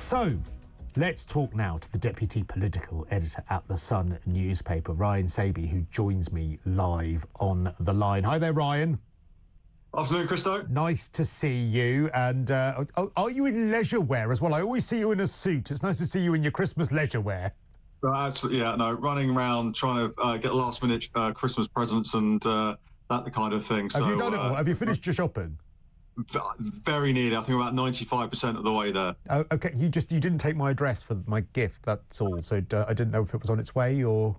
So, let's talk now to the Deputy Political Editor at The Sun newspaper, Ryan Sabey, who joins me live on the line. Hi there, Ryan. Afternoon, Cristo. Nice to see you. And are you in leisure wear as well? I always see you in a suit. It's nice to see you in your Christmas leisure wear. Absolutely, yeah. No, running around trying to get last-minute Christmas presents and that kind of thing. Have you done it all? Have you finished your shopping? Very nearly. I think about 95% of the way there. Oh, okay. You didn't take my address for my gift. That's all. So I didn't know if it was on its way or.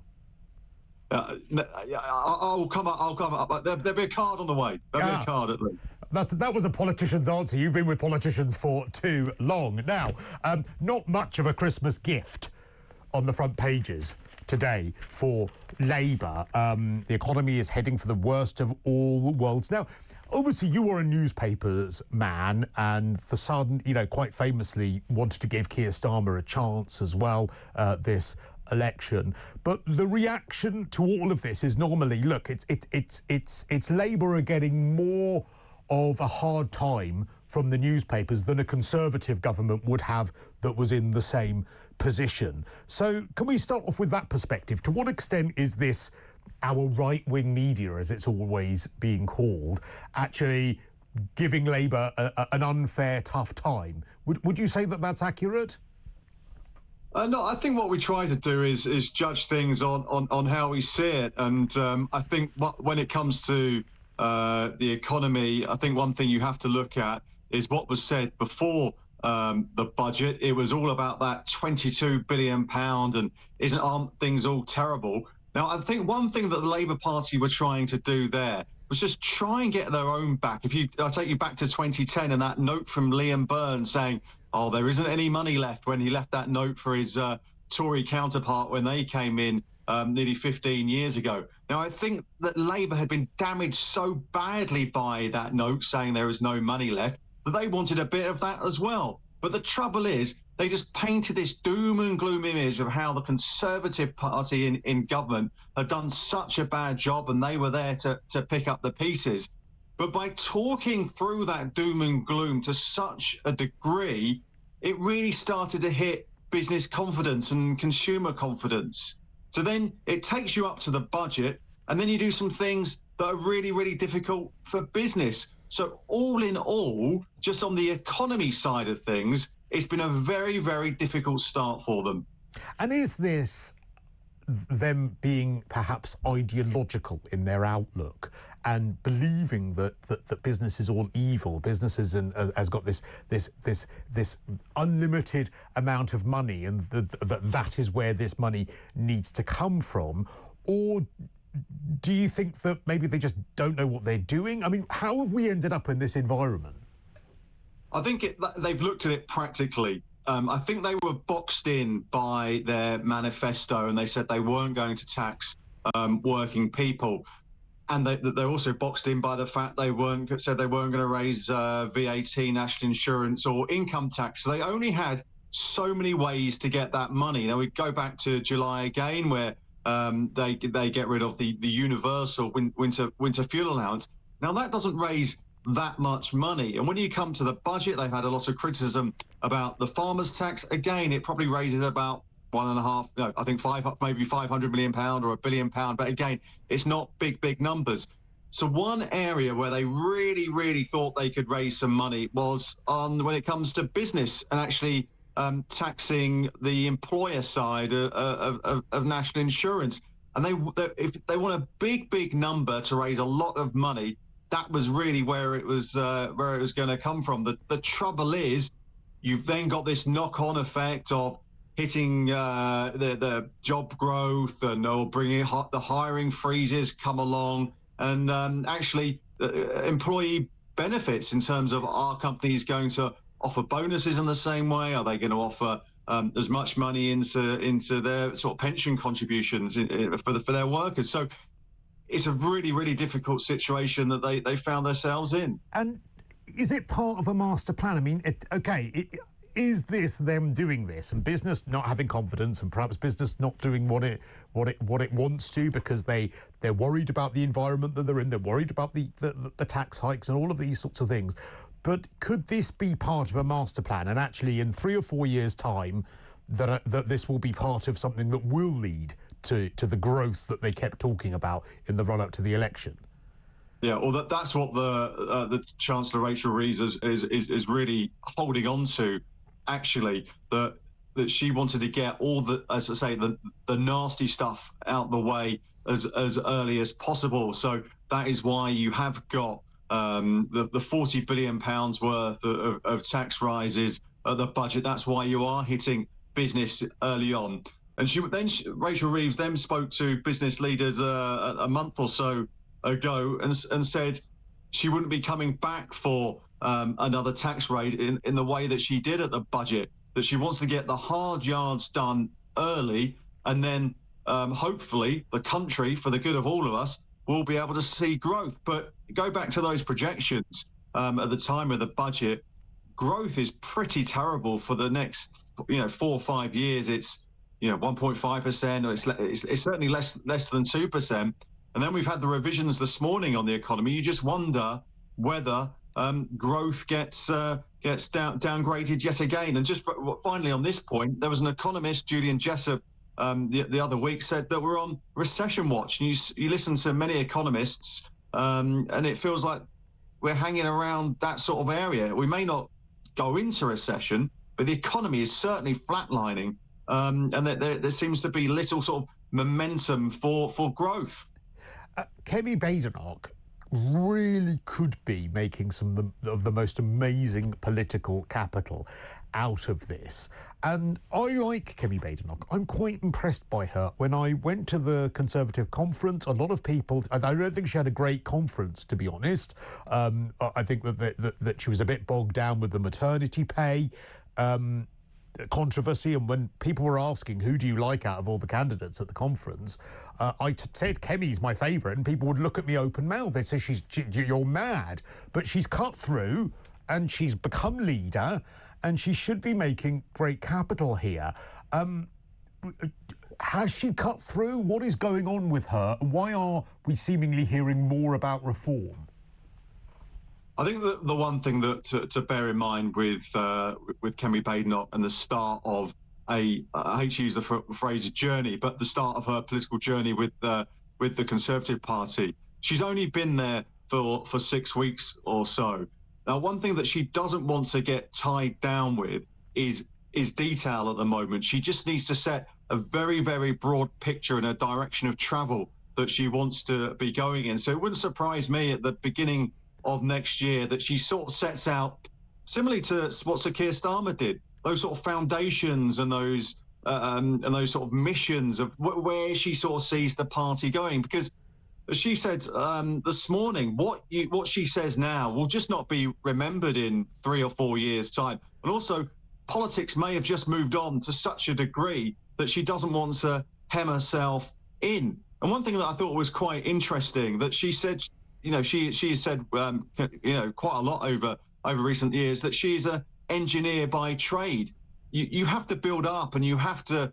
I'll come up. There'll be a card on the way. There'll be a card at least. That was a politician's answer. You've been with politicians for too long. Now, not much of a Christmas gift on the front pages today for Labour. The economy is heading for the worst of all worlds. Now, obviously, you are a newspapers man, and The Sun, quite famously wanted to give Keir Starmer a chance as well this election. But the reaction to all of this is normally, look, it's Labour are getting more of a hard time from the newspapers than a Conservative government would have that was in the same position. So can we start off with that perspective? To what extent is this our right-wing media, as it's always being called, actually giving Labour an unfair, tough time? Would you say that that's accurate? No, I think what we try to do is judge things on how we see it. And I think when it comes to the economy, I think one thing you have to look at is what was said before the budget. It was all about that £22 billion and aren't things all terrible? Now, I think one thing that the Labour Party were trying to do there was just try and get their own back. I'll take you back to 2010 and that note from Liam Byrne saying, oh, there isn't any money left, when he left that note for his Tory counterpart when they came in nearly 15 years ago. Now, I think that Labour had been damaged so badly by that note saying there is no money left that they wanted a bit of that as well. But the trouble is, they just painted this doom and gloom image of how the Conservative Party in government had done such a bad job and they were there to pick up the pieces. But by talking through that doom and gloom to such a degree, it really started to hit business confidence and consumer confidence. So then it takes you up to the budget, and then you do some things that are really, really difficult for business. So all in all, just on the economy side of things, it's been a very, very difficult start for them. And is this them being perhaps ideological in their outlook and believing that business is all evil, business has got this unlimited amount of money, and that is where this money needs to come from? Or do you think that maybe they just don't know what they're doing? I mean, how have we ended up in this environment? I think they've looked at it practically. I think they were boxed in by their manifesto, and they said they weren't going to tax working people. And they're also boxed in by the fact they said they weren't going to raise VAT, national insurance, or income tax. So they only had so many ways to get that money. Now, we go back to July again, where they get rid of the universal winter fuel allowance. Now, that doesn't raise that much money. And when you come to the budget, they've had a lot of criticism about the farmers' tax. Again, it probably raises about maybe £500 million or £1 billion. But again, it's not big numbers. So one area where they really, really thought they could raise some money was when it comes to business and actually taxing the employer side of national insurance. And if they want a big number to raise a lot of money, that was really where it was going to come from. The trouble is, you've then got this knock-on effect of hitting the job growth or bringing the hiring freezes come along, and actually employee benefits in terms of, are companies going to offer bonuses in the same way? Are they going to offer as much money into their sort of pension contributions for their workers? So it's a really, really difficult situation that they found themselves in. And is it part of a master plan? I mean, is this them doing this and business not having confidence, and perhaps business not doing what it wants to because they're worried about the environment that they're in, they're worried about the tax hikes and all of these sorts of things? But could this be part of a master plan? And actually, in 3 or 4 years' time, that this will be part of something that will lead to the growth that they kept talking about in the run-up to the election? Yeah, well, that's what the Chancellor Rachel Reeves is really holding on to, actually, that she wanted to get all the, as I say, the nasty stuff out the way as early as possible. So that is why you have got the £40 billion worth of tax rises at the budget. That's why you are hitting business early on. And Rachel Reeves then spoke to business leaders a month or so ago and said she wouldn't be coming back for another tax rate in the way that she did at the budget, that she wants to get the hard yards done early, and then hopefully the country, for the good of all of us, will be able to see growth. But go back to those projections at the time of the budget, growth is pretty terrible for the next 4 or 5 years. It's 1.5%, or it's certainly less than 2%. And then we've had the revisions this morning on the economy. You just wonder whether growth gets downgraded yet again. And just finally on this point, there was an economist, Julian Jessup, the other week, said that we're on recession watch. And you listen to many economists, and it feels like we're hanging around that sort of area. We may not go into recession, but the economy is certainly flatlining, and there seems to be little sort of momentum for growth. Kemi Badenoch really could be making some of the most amazing political capital out of this. And I like Kemi Badenoch. I'm quite impressed by her. When I went to the Conservative conference, a lot of people, I don't think she had a great conference, to be honest. I think that she was a bit bogged down with the maternity pay controversy, and when people were asking who do you like out of all the candidates at the conference, I said Kemi's my favourite, and people would look at me open mouthed. They'd say you're mad, but she's cut through and she's become leader, and she should be making great capital here. Has she cut through? What is going on with her, and why are we seemingly hearing more about reform? I think that the one thing that to bear in mind with Kemi Badenoch and the start of I hate to use the phrase journey, but the start of her political journey with the Conservative Party, she's only been there for 6 weeks or so. Now, one thing that she doesn't want to get tied down with is detail at the moment. She just needs to set a very, very broad picture and a direction of travel that she wants to be going in. So it wouldn't surprise me at the beginning of next year that she sort of sets out, similarly to what Sir Keir Starmer did, those sort of foundations and those sort of missions of where she sort of sees the party going. Because as she said this morning, what she says now will just not be remembered in 3 or 4 years' time. And also, politics may have just moved on to such a degree that she doesn't want to hem herself in. And one thing that I thought was quite interesting, that she said, she has said, quite a lot over recent years, that she's an engineer by trade. You have to build up, and you have to,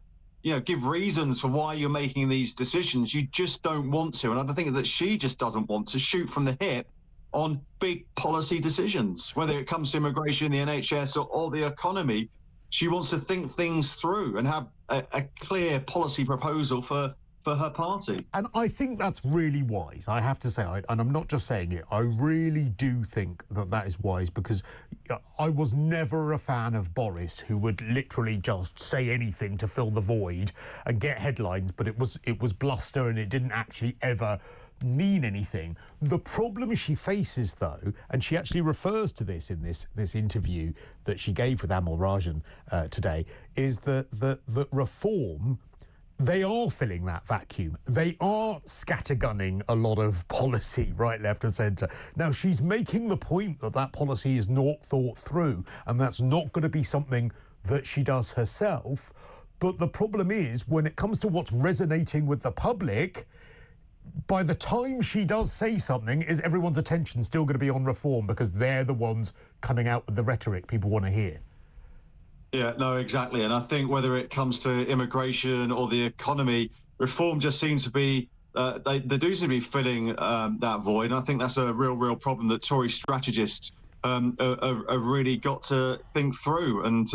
give reasons for why you're making these decisions. You just don't want to. And I think that she just doesn't want to shoot from the hip on big policy decisions, whether it comes to immigration, the NHS, or the economy. She wants to think things through and have a clear policy proposal for her party. And I think that's really wise, I have to say, and I'm not just saying it, I really do think that is wise, because I was never a fan of Boris, who would literally just say anything to fill the void and get headlines, but it was bluster, and it didn't actually ever mean anything. The problem she faces, though, and she actually refers to this in this interview that she gave with Amal Rajan today, is that reform, they are filling that vacuum. They are scattergunning a lot of policy right, left and centre. Now, she's making the point that policy is not thought through, and that's not going to be something that she does herself. But the problem is, when it comes to what's resonating with the public, by the time she does say something, is everyone's attention still going to be on reform, because they're the ones coming out with the rhetoric people want to hear? Yeah, no, exactly. And I think whether it comes to immigration or the economy, reform just seems to be, they do seem to be filling that void. And I think that's a real problem that Tory strategists have really got to think through. And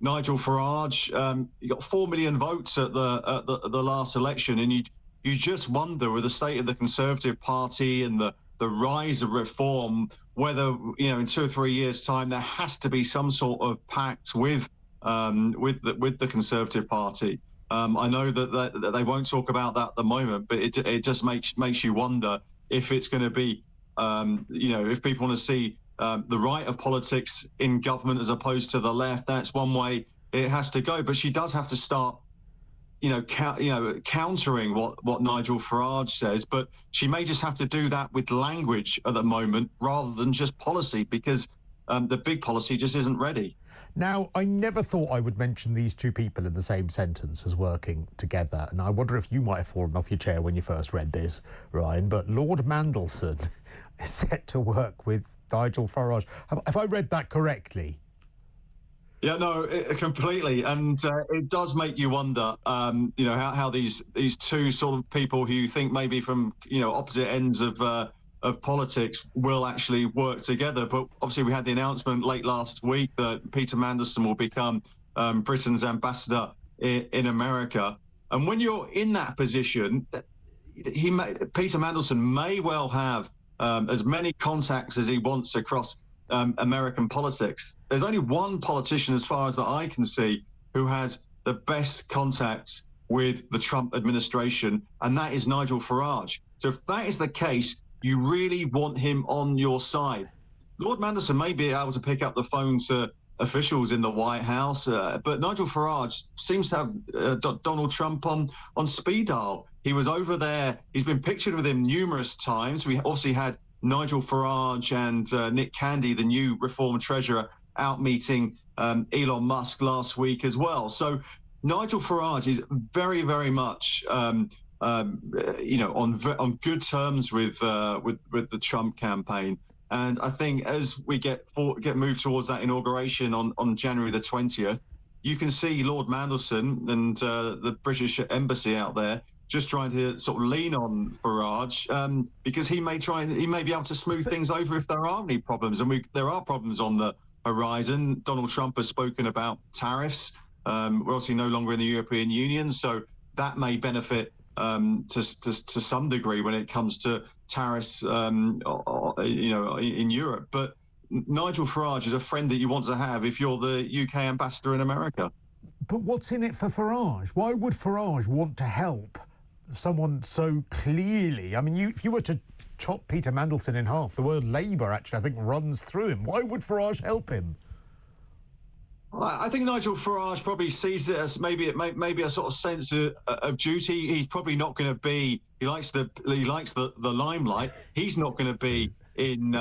Nigel Farage, he got 4 million votes at the last election, and you just wonder, with the state of the Conservative Party and the rise of reform, whether, you know, in 2 or 3 years' time there has to be some sort of pact with the Conservative Party. I know that they won't talk about that at the moment, but it just makes you wonder if it's going to be, you know, if people want to see the right of politics in government as opposed to the left. That's one way it has to go. But she does have to start, countering what Nigel Farage says. But she may just have to do that with language at the moment rather than just policy, because the big policy just isn't ready. Now, I never thought I would mention these two people in the same sentence as working together, and I wonder if you might have fallen off your chair when you first read this, Ryan, but Lord Mandelson is set to work with Nigel Farage. Have I read that correctly? Yeah, no, completely, and it does make you wonder, how these two sort of people who you think maybe from opposite ends of politics will actually work together. But obviously, we had the announcement late last week that Peter Mandelson will become Britain's ambassador in America, and when you're in that position, Peter Mandelson may well have as many contacts as he wants across American politics. There's only one politician, as far as that I can see, who has the best contacts with the Trump administration, and that is Nigel Farage. So if that is the case, you really want him on your side. Lord Mandelson may be able to pick up the phone to officials in the White House, but Nigel Farage seems to have Donald Trump on speed dial. He was over there. He's been pictured with him numerous times. We obviously had Nigel Farage and Nick Candy, the new Reform Treasurer, out meeting Elon Musk last week as well. So Nigel Farage is very, very much, on good terms with the Trump campaign. And I think as we get moved towards that inauguration on January the 20th, you can see Lord Mandelson and the British Embassy out there just trying to sort of lean on Farage, because he may be able to smooth things over if there are any problems. And there are problems on the horizon. Donald Trump has spoken about tariffs. We're obviously no longer in the European Union, so that may benefit to some degree when it comes to tariffs, in Europe. But Nigel Farage is a friend that you want to have if you're the UK ambassador in America. But what's in it for Farage? Why would Farage want to help someone so clearly? I mean, if you were to chop Peter Mandelson in half, the word Labour actually, I think, runs through him. Why would Farage help him? I think Nigel Farage probably sees it as maybe a sort of sense of duty. He's probably not going to be. He likes the limelight. He's not going to be in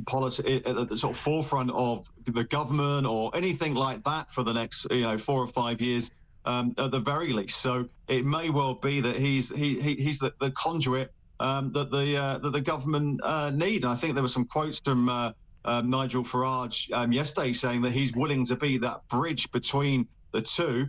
politics at the sort of forefront of the government or anything like that for the next 4 or 5 years at the very least. So it may well be that he's the conduit that the government need. And I think there were some quotes from Nigel Farage yesterday saying that he's willing to be that bridge between the two.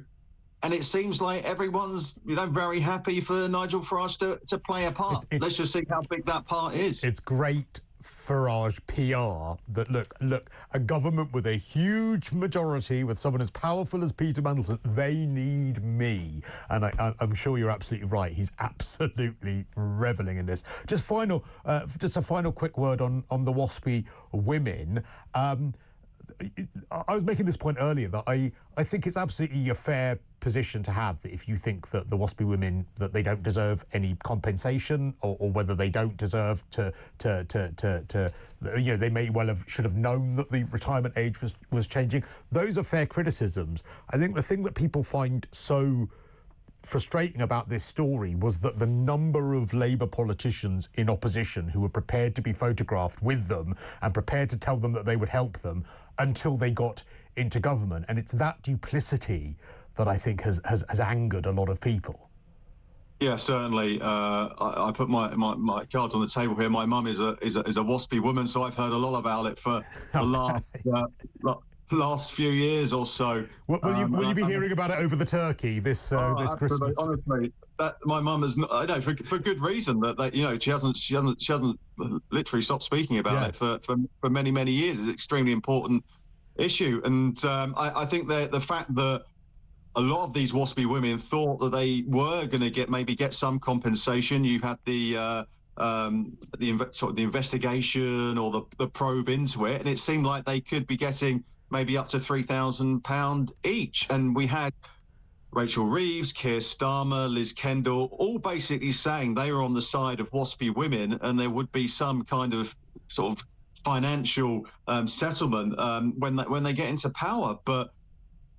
And it seems like everyone's, very happy for Nigel Farage to play a part. Let's just see how big that part is. It's great Farage PR that, look, a government with a huge majority, with someone as powerful as Peter Mandelson, they need me. And I'm sure you're absolutely right. He's absolutely reveling in this. Just a final quick word on the WASPy women. I was making this point earlier that I think it's absolutely a fair position to have, that if you think that the WASPy women, that they don't deserve any compensation, or whether they don't deserve to they may well should have known that the retirement age was changing. Those are fair criticisms. I think the thing that people find so frustrating about this story was that the number of Labour politicians in opposition who were prepared to be photographed with them and prepared to tell them that they would help them until they got into government. And it's that duplicity that I think has angered a lot of people. Yeah, certainly. I put my cards on the table here. My mum is a WASPy woman, so I've heard a lot about it for the last few years or so. Will you be hearing about it over the turkey this Christmas? Honestly, that my mum has not, I know for good reason that you know she hasn't literally stopped speaking about it for many years. It's an extremely important issue, and I think that the fact that a lot of these WASPy women thought that they were going to get some compensation. You had the investigation or the probe into it, and it seemed like they could be getting maybe up to £3,000 each. And we had Rachel Reeves, Keir Starmer, Liz Kendall, all basically saying they were on the side of WASPy women, and there would be some kind of sort of financial settlement when they get into power. But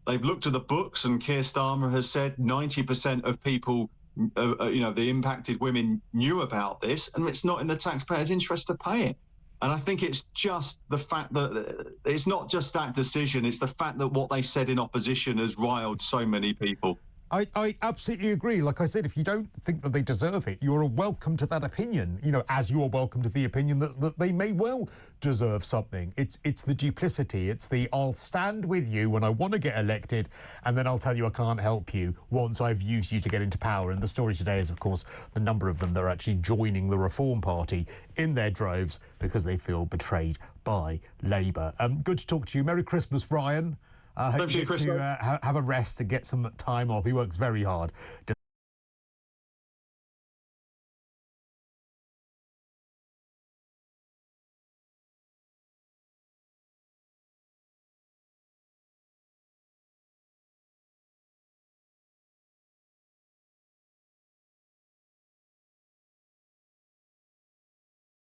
they've looked at the books, and Keir Starmer has said 90% of people, the impacted women knew about this, and it's not in the taxpayers' interest to pay it. And I think it's just the fact that it's not just that decision, it's the fact that what they said in opposition has riled so many people. I absolutely agree. Like I said, if you don't think that they deserve it, you're welcome to that opinion, as you're welcome to the opinion that they may well deserve something. It's the duplicity. It's the I'll stand with you when I want to get elected, and then I'll tell you I can't help you once I've used you to get into power. And the story today is, of course, the number of them that are actually joining the Reform Party in their droves because they feel betrayed by Labour. Good to talk to you. Merry Christmas, Ryan. I hope you get to have a rest and get some time off. He works very hard.